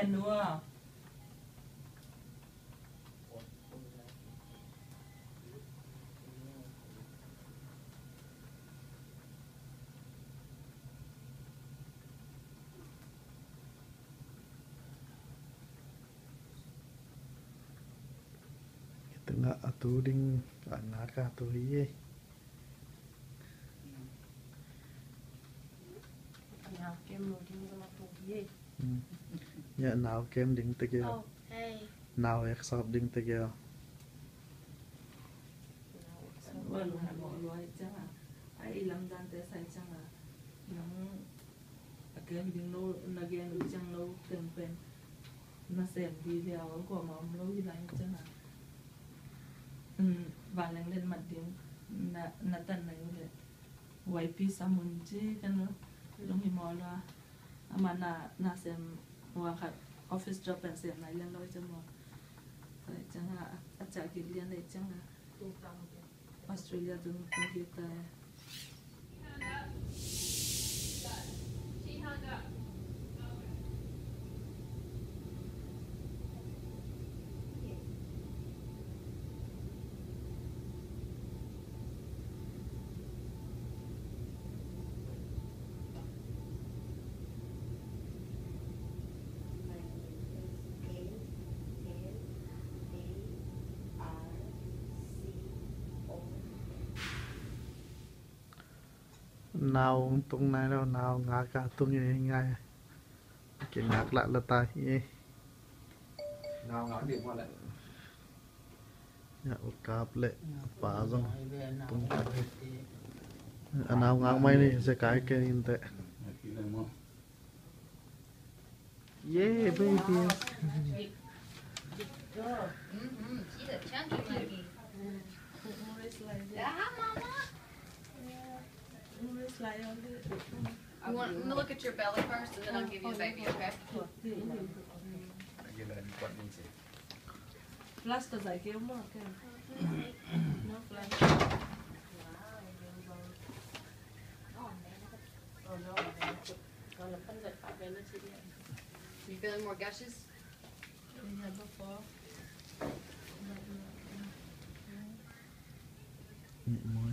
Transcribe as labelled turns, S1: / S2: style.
S1: hẹn nữa
S2: tengah atu ding anak atu ye
S3: nào kem rồi đi ra tủ gì
S2: ya nào kem ding te kêu
S3: oh hey
S2: nào ek sab ding te kêu
S1: vâng hả mọi người chắc là ai làm gian tế sai chắc là nắng kem ding nô na gen chẳng nô tem pen na xem video của mom lâu như này chắc là và lên mặt tiếng na tận này rồi quay pi samun chứ cái nữa lúc thì mọi là mà na xem hoa khát office job and xem này lên lối cho mọi vậy chẳng là chạy kịp liên này chẳng là Australia tụi mình biết tại
S2: nào tung này đâu nào ngã cả tung như ngay cái ngạc lại là tai ye
S4: nào ngã điện qua lại
S2: ya cáp lệ phá rong tung nào ngã mày đi sẽ cái in tệ yeah baby
S3: she's a chunky monkey yeah mama you want me to look at your belly first and then I'll give you the baby, okay?
S1: flash tờ giải kêu mà kêu nó flash
S3: You feeling more gushes?
S2: More